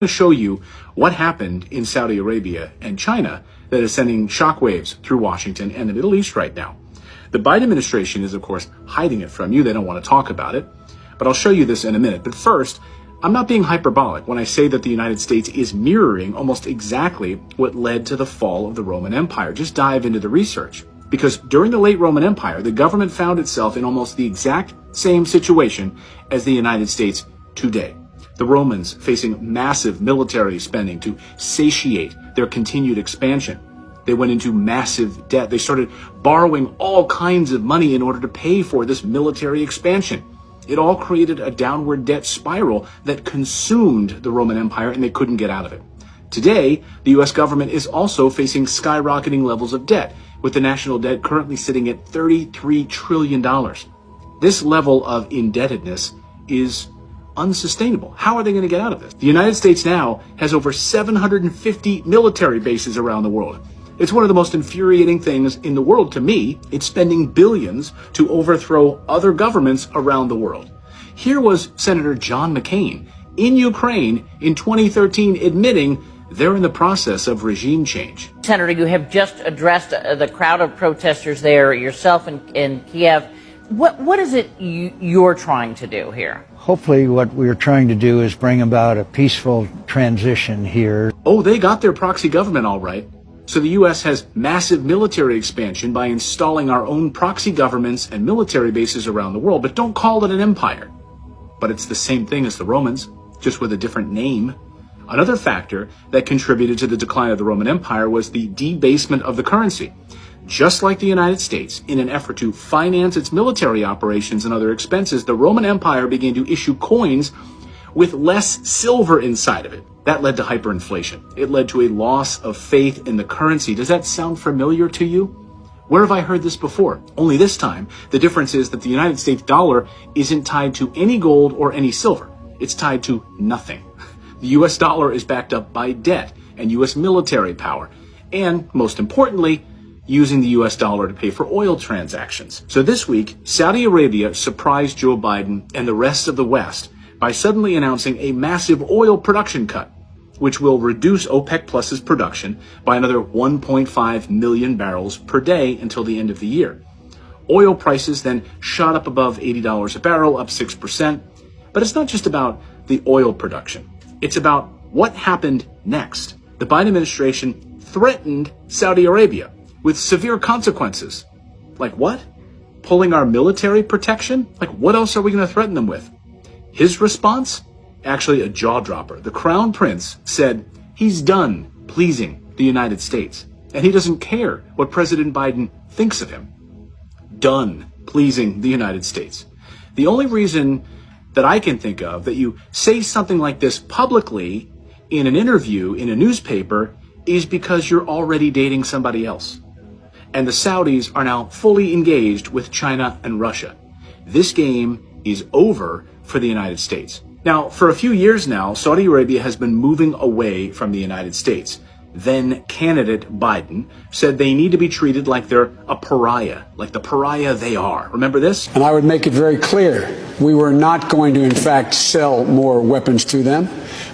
To show you what happened in Saudi Arabia and China that is sending shockwaves through Washington and the Middle East right now. The Biden administration is, of course, hiding it from you. They don't want to talk about it. But I'll show you this in a minute. But first, I'm not being hyperbolic when I say that the United States is mirroring almost exactly what led to the fall of the Roman Empire. Just dive into the research. Because during the late Roman Empire, the government found itself in almost the exact same situation as the United States today. The Romans facing massive military spending to satiate their continued expansion. They went into massive debt. They started borrowing all kinds of money in order to pay for this military expansion. It all created a downward debt spiral that consumed the Roman Empire, and they couldn't get out of it. Today, the U.S. government is also facing skyrocketing levels of debt, with the national debt currently sitting at $33 trillion. This level of indebtedness is unsustainable. How are they going to get out of this? The United States now has over 750 military bases around the world. It's one of the most infuriating things in the world to me. It's spending billions to overthrow other governments around the world. Here was Senator John McCain in Ukraine in 2013 admitting they're in the process of regime change. Senator, you have just addressed the crowd of protesters there, yourself in Kiev. What is it you're trying to do here? Hopefully what we're trying to do is bring about a peaceful transition here. Oh, they got their proxy government all right. So the U.S. has massive military expansion by installing our own proxy governments and military bases around the world. But don't call it an empire. But it's the same thing as the Romans, just with a different name. Another factor that contributed to the decline of the Roman Empire was the debasement of the currency. Just like the United States, in an effort to finance its military operations and other expenses, the Roman Empire began to issue coins with less silver inside of it. That led to hyperinflation. It led to a loss of faith in the currency. Does that sound familiar to you? Where have I heard this before? Only this time, the difference is that the United States dollar isn't tied to any gold or any silver. It's tied to nothing. The U.S. dollar is backed up by debt and U.S. military power. And, most importantly, using the U.S. dollar to pay for oil transactions. So this week, Saudi Arabia surprised Joe Biden and the rest of the West by suddenly announcing a massive oil production cut, which will reduce OPEC Plus's production by another 1.5 million barrels per day until the end of the year. Oil prices then shot up above $80 a barrel, up 6%. But it's not just about the oil production. It's about what happened next. The Biden administration threatened Saudi Arabia with severe consequences. Like what? Pulling our military protection? Like what else are we going to threaten them with? His response? Actually a jaw-dropper. The Crown Prince said he's done pleasing the United States. And he doesn't care what President Biden thinks of him. Done pleasing the United States. The only reason that I can think of that you say something like this publicly in an interview in a newspaper is because you're already dating somebody else. And the Saudis are now fully engaged with China and Russia. This game is over for the United States. Now, for a few years now, Saudi Arabia has been moving away from the United States. Then candidate Biden said they need to be treated like they're a pariah, like the pariah they are. Remember this? And I would make it very clear, we were not going to, in fact, sell more weapons to them.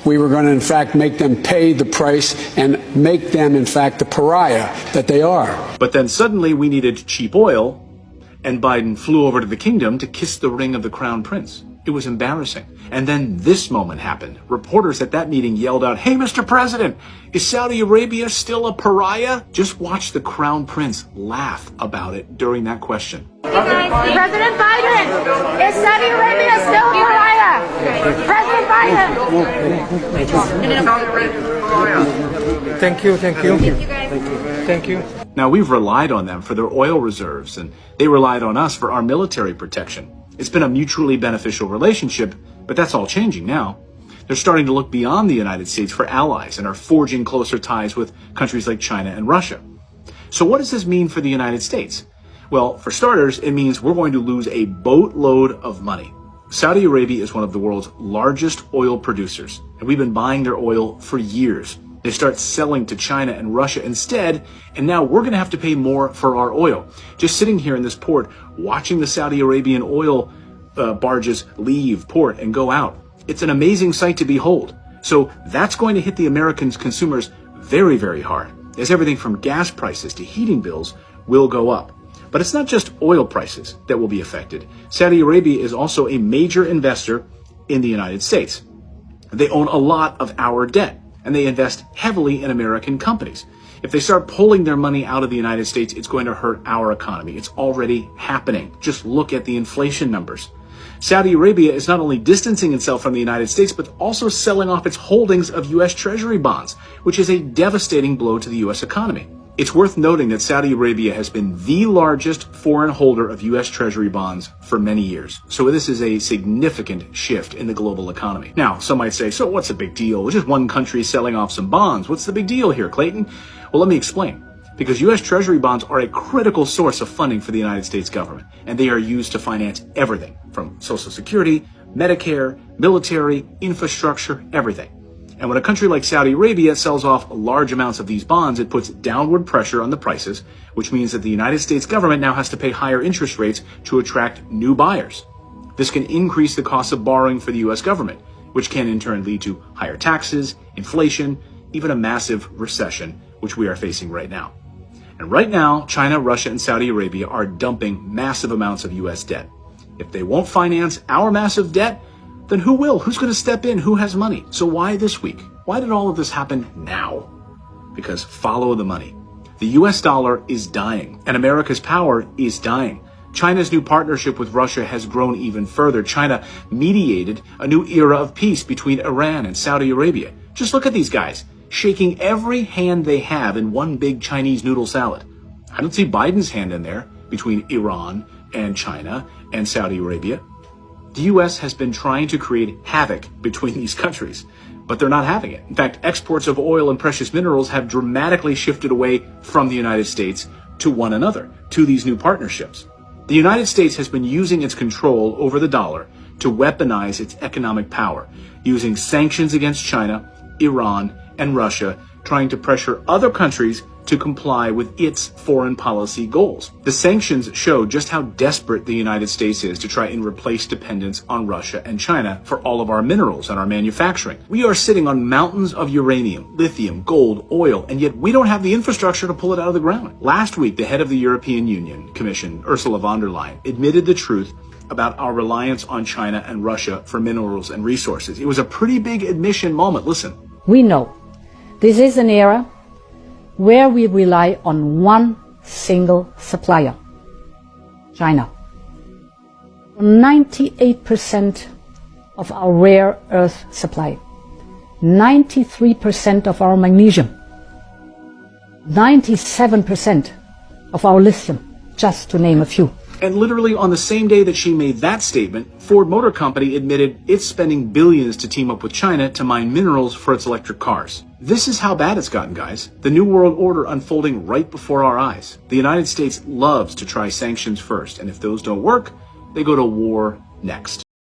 We were going to, in fact, make them pay the price and make them, in fact, the pariah that they are. But then suddenly we needed cheap oil, and Biden flew over to the kingdom to kiss the ring of the Crown Prince. It was embarrassing. And then this moment happened. Reporters at that meeting yelled out, "Hey, Mr. President, is Saudi Arabia still a pariah?" Just watch the Crown Prince laugh about it during that question. President Biden, is Saudi Arabia still a pariah? President Biden. Thank you. Now, we've relied on them for their oil reserves, and they relied on us for our military protection. It's been a mutually beneficial relationship, but that's all changing now. They're starting to look beyond the United States for allies and are forging closer ties with countries like China and Russia. So what does this mean for the United States? Well, for starters, it means we're going to lose a boatload of money. Saudi Arabia is one of the world's largest oil producers, and we've been buying their oil for years. They start selling to China and Russia instead, and now we're going to have to pay more for our oil. Just sitting here in this port, watching the Saudi Arabian oil barges leave port and go out. It's an amazing sight to behold. So that's going to hit the American consumers very, very hard, as everything from gas prices to heating bills will go up. But it's not just oil prices that will be affected. Saudi Arabia is also a major investor in the United States. They own a lot of our debt, and they invest heavily in American companies. If they start pulling their money out of the United States, it's going to hurt our economy. It's already happening. Just look at the inflation numbers. Saudi Arabia is not only distancing itself from the United States, but also selling off its holdings of U.S. Treasury bonds, which is a devastating blow to the U.S. economy. It's worth noting that Saudi Arabia has been the largest foreign holder of U.S. Treasury bonds for many years. So this is a significant shift in the global economy. Now, some might say, so what's the big deal? It's just one country selling off some bonds. What's the big deal here, Clayton? Well, let me explain. Because U.S. Treasury bonds are a critical source of funding for the United States government, and they are used to finance everything from Social Security, Medicare, military, infrastructure, everything. And when a country like Saudi Arabia sells off large amounts of these bonds, it puts downward pressure on the prices, which means that the United States government now has to pay higher interest rates to attract new buyers. This can increase the cost of borrowing for the U.S. government, which can in turn lead to higher taxes, inflation, even a massive recession, which we are facing right now. And right now, China, Russia, and Saudi Arabia are dumping massive amounts of U.S. debt. If they won't finance our massive debt, then who will? Who's going to step in? Who has money? So why this week? Why did all of this happen now? Because follow the money. The U.S. dollar is dying, and America's power is dying. China's new partnership with Russia has grown even further. China mediated a new era of peace between Iran and Saudi Arabia. Just look at these guys, shaking every hand they have in one big Chinese noodle salad. I don't see Biden's hand in there between Iran and China and Saudi Arabia. The U.S. has been trying to create havoc between these countries, but they're not having it. In fact, exports of oil and precious minerals have dramatically shifted away from the United States to one another, to these new partnerships. The United States has been using its control over the dollar to weaponize its economic power, using sanctions against China, Iran, and Russia, trying to pressure other countries to comply with its foreign policy goals. The sanctions show just how desperate the United States is to try and replace dependence on Russia and China for all of our minerals and our manufacturing. We are sitting on mountains of uranium, lithium, gold, oil, and yet we don't have the infrastructure to pull it out of the ground. Last week, the head of the European Union Commission, Ursula von der Leyen, admitted the truth about our reliance on China and Russia for minerals and resources. It was a pretty big admission moment. Listen. We know this is an era where we rely on one single supplier, China. 98% of our rare earth supply, 93% of our magnesium, 97% of our lithium, just to name a few. And literally on the same day that she made that statement, Ford Motor Company admitted it's spending billions to team up with China to mine minerals for its electric cars. This is how bad it's gotten, guys. The New World Order unfolding right before our eyes. The United States loves to try sanctions first, and if those don't work, they go to war next.